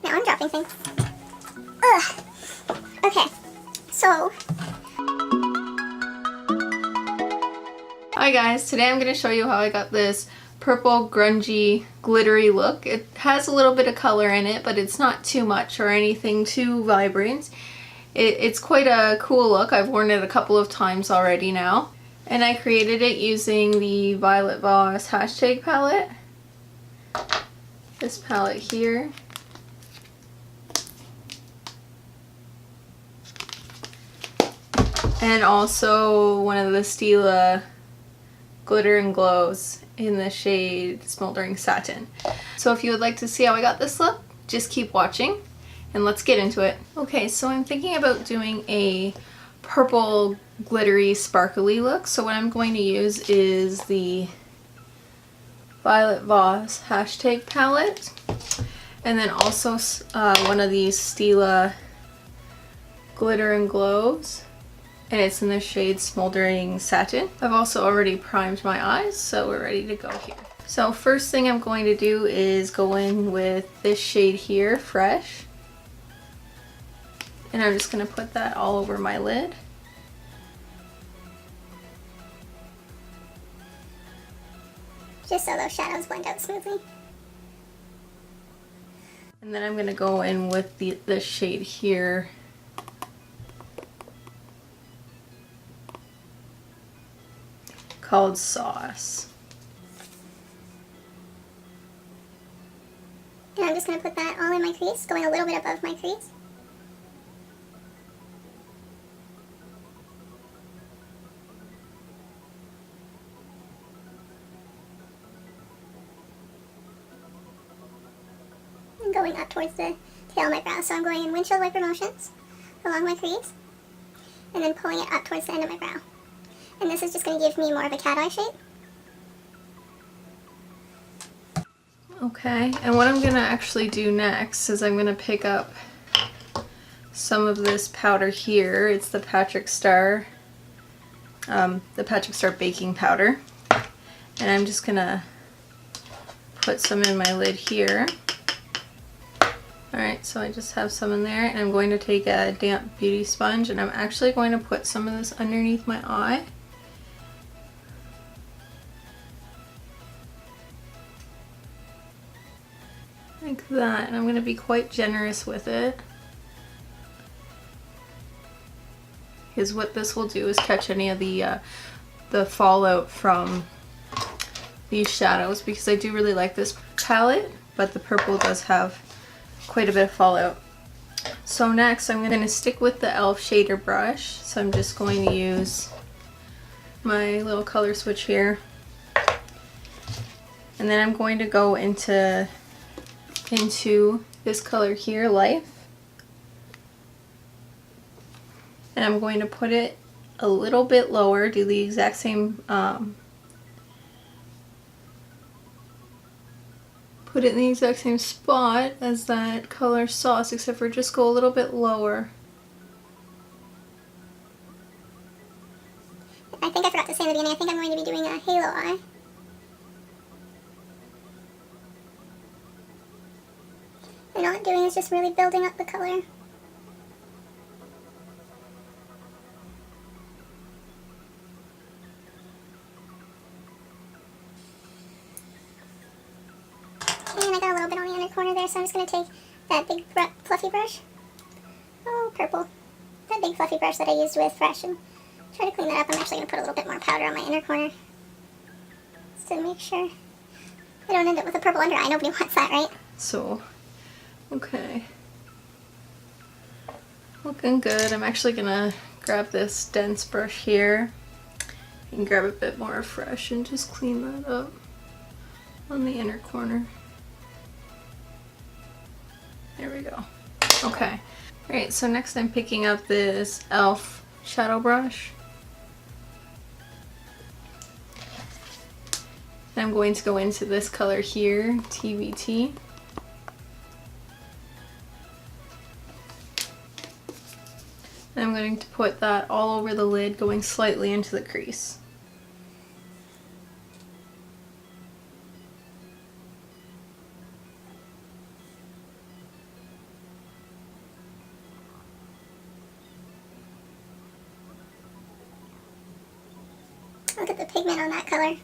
Now I'm dropping things. Ugh. Okay, so. Hi guys, today I'm going to show you how I got this purple grungy glittery look. It has a little bit of color in it, but it's not too much or anything too vibrant. It's quite a cool look. I've worn it a couple of times already now. And I created it using the Violet Voss hashtag palette. This palette here. And also one of the Stila Glitter and Glows in the shade Smoldering Satin. So if you would like to see how I got this look, just keep watching and let's get into it. Okay, so I'm thinking about doing a purple glittery sparkly look. So what I'm going to use is the Violet Voss hashtag palette and then also one of these Stila Glitter and Glows. And it's in the shade Smoldering Satin. I've also already primed my eyes, so we're ready to go here. So first thing I'm going to do is go in with this shade here, Fresh. And I'm just going to put that all over my lid. Just so those shadows blend out smoothly. And then I'm going to go in with the shade here, called Sauce. And I'm just going to put that all in my crease, going a little bit above my crease. And going up towards the tail of my brow. So I'm going in windshield wiper motions along my crease, and then pulling it up towards the end of my brow. And this is just going to give me more of a cat eye shape. Okay, and what I'm going to actually do next is I'm going to pick up some of this powder here. It's the Patrick Star baking powder. And I'm just going to put some in my lid here. Alright, so I just have some in there, and I'm going to take a damp beauty sponge and I'm actually going to put some of this underneath my eye. Like that, and I'm going to be quite generous with it, because what this will do is catch any of the fallout from these shadows, because I do really like this palette, but the purple does have quite a bit of fallout. So next I'm going to stick with the e.l.f. shader brush, so I'm just going to use my little color switch here, and then I'm going to go into this color here, Life, and I'm going to put it a little bit lower, do the exact same, put it in the exact same spot as that color Sauce, except for just go a little bit lower. I think I forgot to say in the beginning, I think I'm going to be doing a halo eye. And all I'm doing is just really building up the color. And I got a little bit on the inner corner there, so I'm just going to take that big fluffy brush. Oh, purple. That big fluffy brush that I used with Fresh and try to clean that up. I'm actually going to put a little bit more powder on my inner corner, just to make sure I don't end up with a purple under eye. Nobody wants that, right? So, okay. Looking good. I'm actually gonna grab this dense brush here and grab a bit more Fresh and just clean that up on the inner corner. There we go. Okay. Alright, so next I'm picking up this e.l.f. shadow brush. And I'm going to go into this color here, TVT. And I'm going to put that all over the lid, going slightly into the crease. Look at the pigment on that color.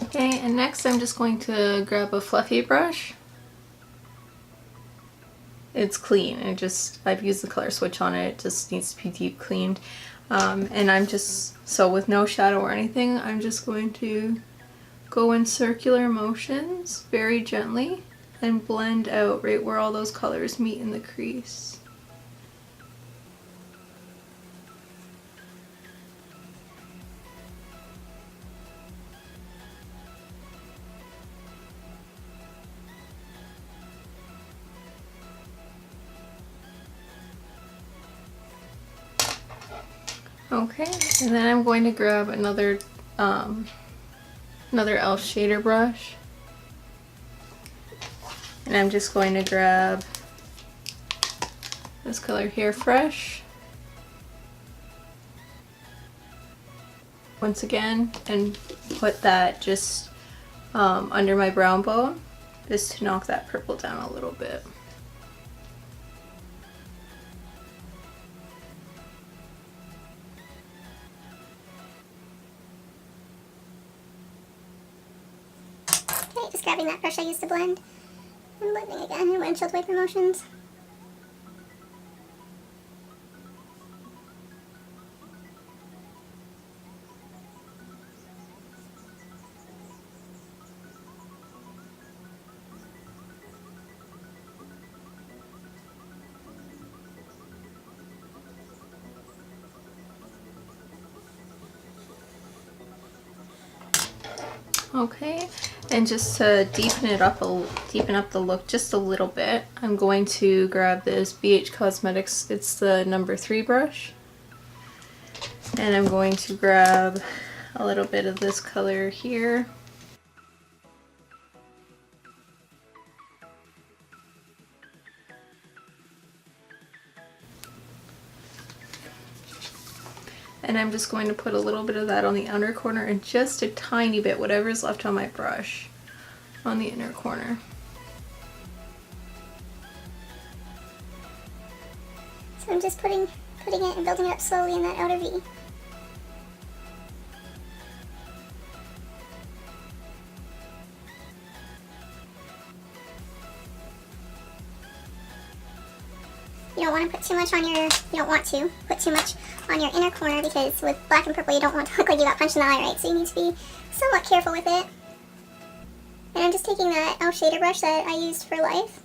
Okay, and next I'm just going to grab a fluffy brush. It's clean, I've used the color switch on it, it just needs to be deep cleaned. And I'm just, so with no shadow or anything, I'm just going to go in circular motions very gently and blend out right where all those colors meet in the crease. Okay, and then I'm going to grab another e.l.f. shader brush, and I'm just going to grab this color here, Fresh, once again, and put that just under my brow bone, just to knock that purple down a little bit. Just grabbing that brush I used to blend and blending again in windshield wiper motions. Okay, and just to deepen up the look just a little bit, I'm going to grab this BH Cosmetics, it's the number 3 brush, and I'm going to grab a little bit of this color here. And I'm just going to put a little bit of that on the outer corner and just a tiny bit, whatever's left on my brush, on the inner corner. So I'm just putting it and building it up slowly in that outer V. You don't want to put too much on your, inner corner, because with black and purple you don't want to look like you got punched in the eye, right? So you need to be somewhat careful with it. And I'm just taking that e.l.f. shader brush that I used for Life,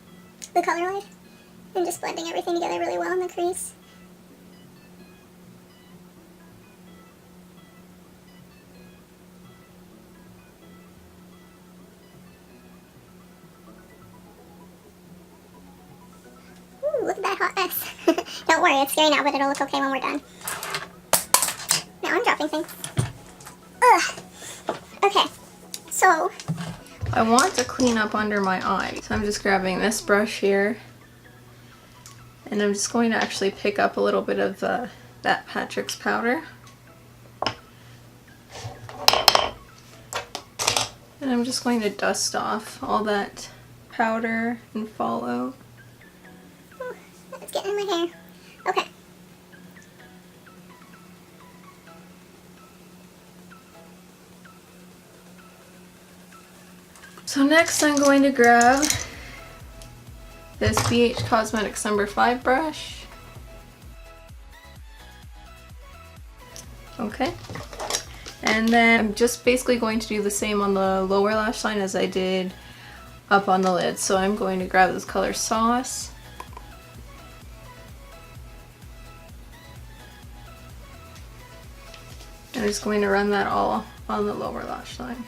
the color Life, and just blending everything together really well in the crease. Ooh, look at that hot mess. Don't worry, it's scary now, but it'll look okay when we're done. Now I'm dropping things. Ugh. Okay, so I want to clean up under my eye, so I'm just grabbing this brush here, and I'm just going to actually pick up a little bit of that Patrick's powder. And I'm just going to dust off all that powder and fall out. ooh, it's getting in my hair. Okay. So next I'm going to grab this BH Cosmetics number 5 brush. Okay. And then I'm just basically going to do the same on the lower lash line as I did up on the lid. So I'm going to grab this color Sauce. I'm just going to run that all on the lower lash line.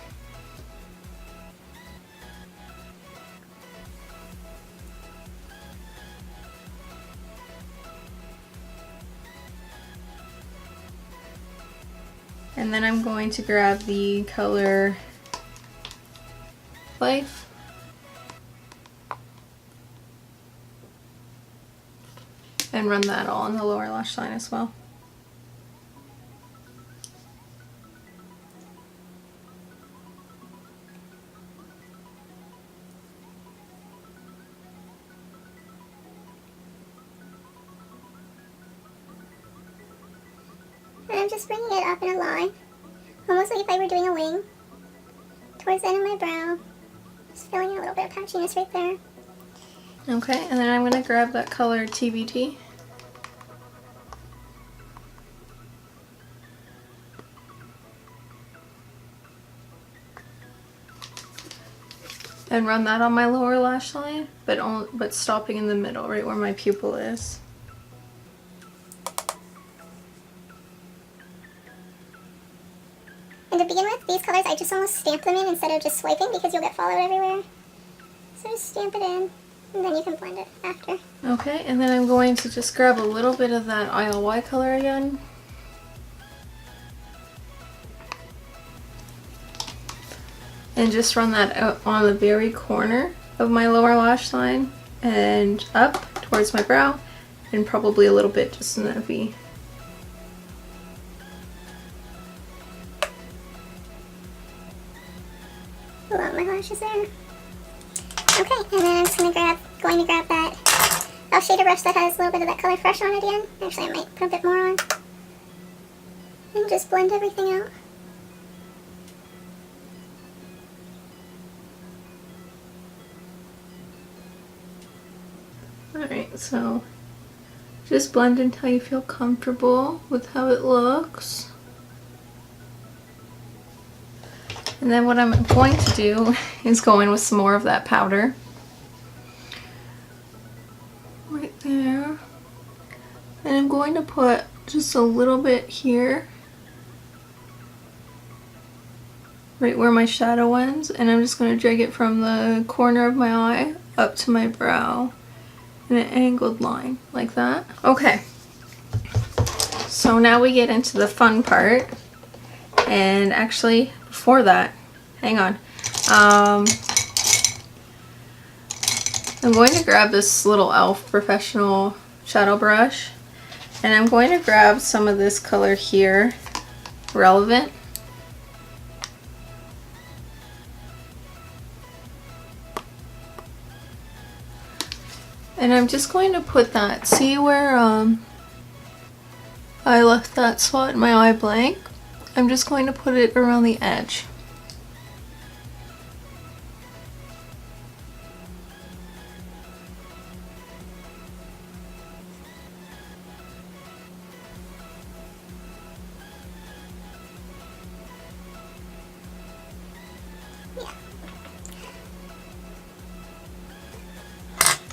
And then I'm going to grab the color Life. And run that all on the lower lash line as well. I'm just bringing it up in a line, almost like if I were doing a wing, towards the end of my brow. Just filling in a little bit of patchiness right there. Okay, and then I'm going to grab that color TBT. And run that on my lower lash line, but stopping in the middle, right where my pupil is. And to begin with, these colors, I just almost stamp them in instead of just swiping because you'll get followed everywhere. So just stamp it in, and then you can blend it after. Okay, and then I'm going to just grab a little bit of that ILY color again. And just run that out on the very corner of my lower lash line and up towards my brow, and probably a little bit just in that V. Love my lashes there. Okay, and then I'm just going to grab that Eyeshadow brush that has a little bit of that color fresh on it again. Actually, I might put a bit more on. And just blend everything out. Alright, so just blend until you feel comfortable with how it looks. And then what I'm going to do is go in with some more of that powder. Right there. And I'm going to put just a little bit here. Right where my shadow ends. And I'm just going to drag it from the corner of my eye up to my brow. In an angled line, like that. Okay. So now we get into the fun part. And actually, before that, hang on. I'm going to grab this little e.l.f. professional shadow brush. And I'm going to grab some of this color here, Relevant. And I'm just going to put that, see where I left that spot in my eye blank? I'm just going to put it around the edge.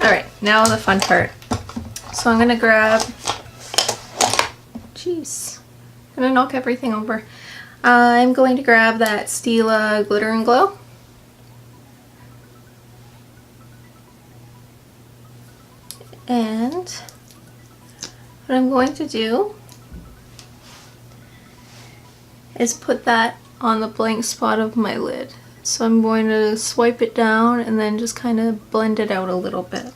Alright, now the fun part. So I'm gonna grab, jeez, I'm gonna knock everything over. I'm going to grab that Stila Glitter and Glow. And what I'm going to do is put that on the blank spot of my lid. So I'm going to swipe it down and then just kind of blend it out a little bit.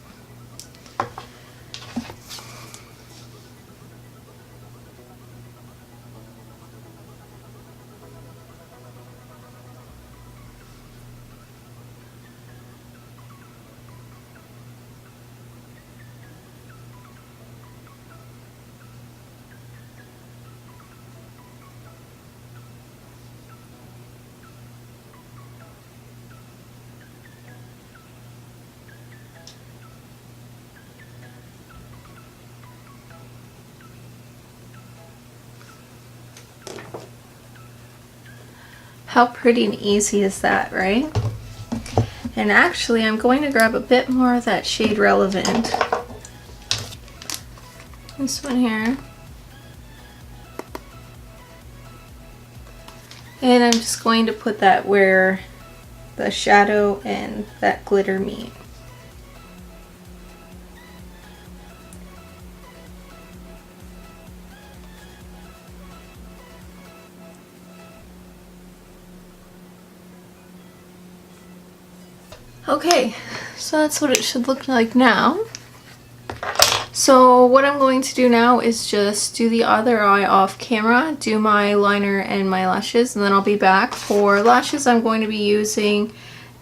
How pretty and easy is that, right? And actually, I'm going to grab a bit more of that shade Relevant. This one here. And I'm just going to put that where the shadow and that glitter meet. Okay, so that's what it should look like now. So what I'm going to do now is just do the other eye off camera, do my liner and my lashes, and then I'll be back. For lashes, I'm going to be using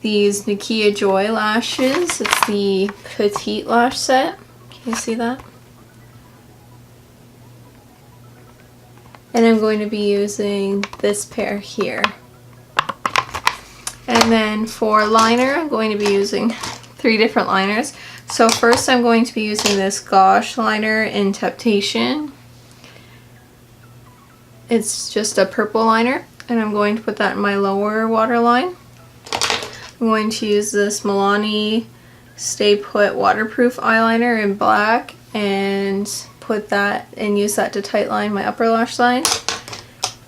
these Nakia Joy lashes. It's the Petite Lash Set. Can you see that? And I'm going to be using this pair here. And then for liner, I'm going to be using 3 different liners. So first I'm going to be using this Gouache liner in Temptation. It's just a purple liner, and I'm going to put that in my lower waterline. I'm going to use this MILANI Stay Put waterproof eyeliner in black and put that and use that to tightline my upper lash line.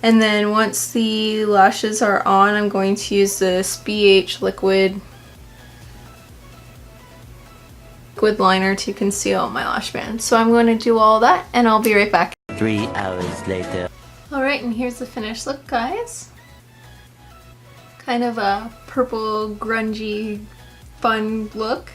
And then once the lashes are on, I'm going to use this BH liquid liner to conceal my lash band. So I'm going to do all that and I'll be right back. 3 hours later. Alright, and here's the finished look, guys. Kind of a purple, grungy, fun look.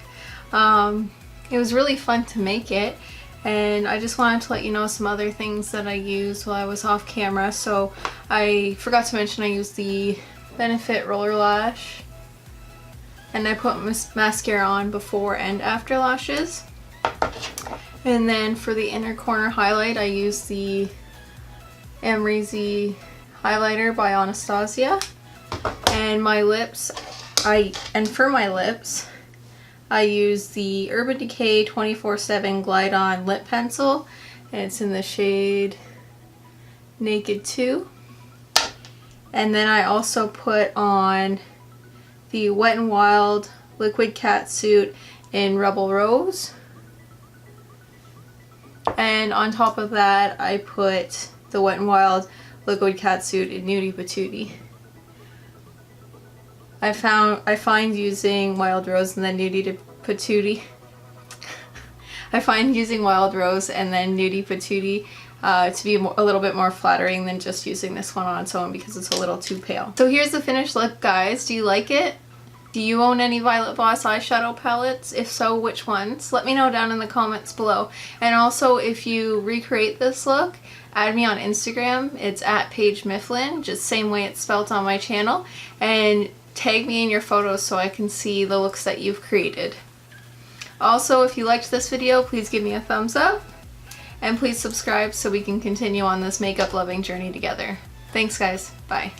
It was really fun to make it, and I just wanted to let you know some other things that I used while I was off camera. So I forgot to mention I used the Benefit Roller Lash, and I put mascara on before and after lashes. And then for the inner corner highlight, I used the Amrezy highlighter by Anastasia. And my lips, for my lips, I use the Urban Decay 24/7 Glide On Lip Pencil, and it's in the shade Naked 2. And then I also put on the Wet n Wild Liquid Catsuit in Rebel Rose. And on top of that, I put the Wet n Wild Liquid Catsuit in Nudie Patootie. I find using Wild Rose and then Nudie Patootie. I find using Wild Rose and then Nudie Patootie to be a little bit more flattering than just using this one on its own because it's a little too pale. So here's the finished look, guys. Do you like it? Do you own any Violet Voss eyeshadow palettes? If so, which ones? Let me know down in the comments below. And also, if you recreate this look, add me on Instagram. It's at Paige Mifflin, just same way it's spelled on my channel. And tag me in your photos so I can see the looks that you've created. Also, if you liked this video, please give me a thumbs up. And please subscribe so we can continue on this makeup loving journey together. Thanks, guys. Bye.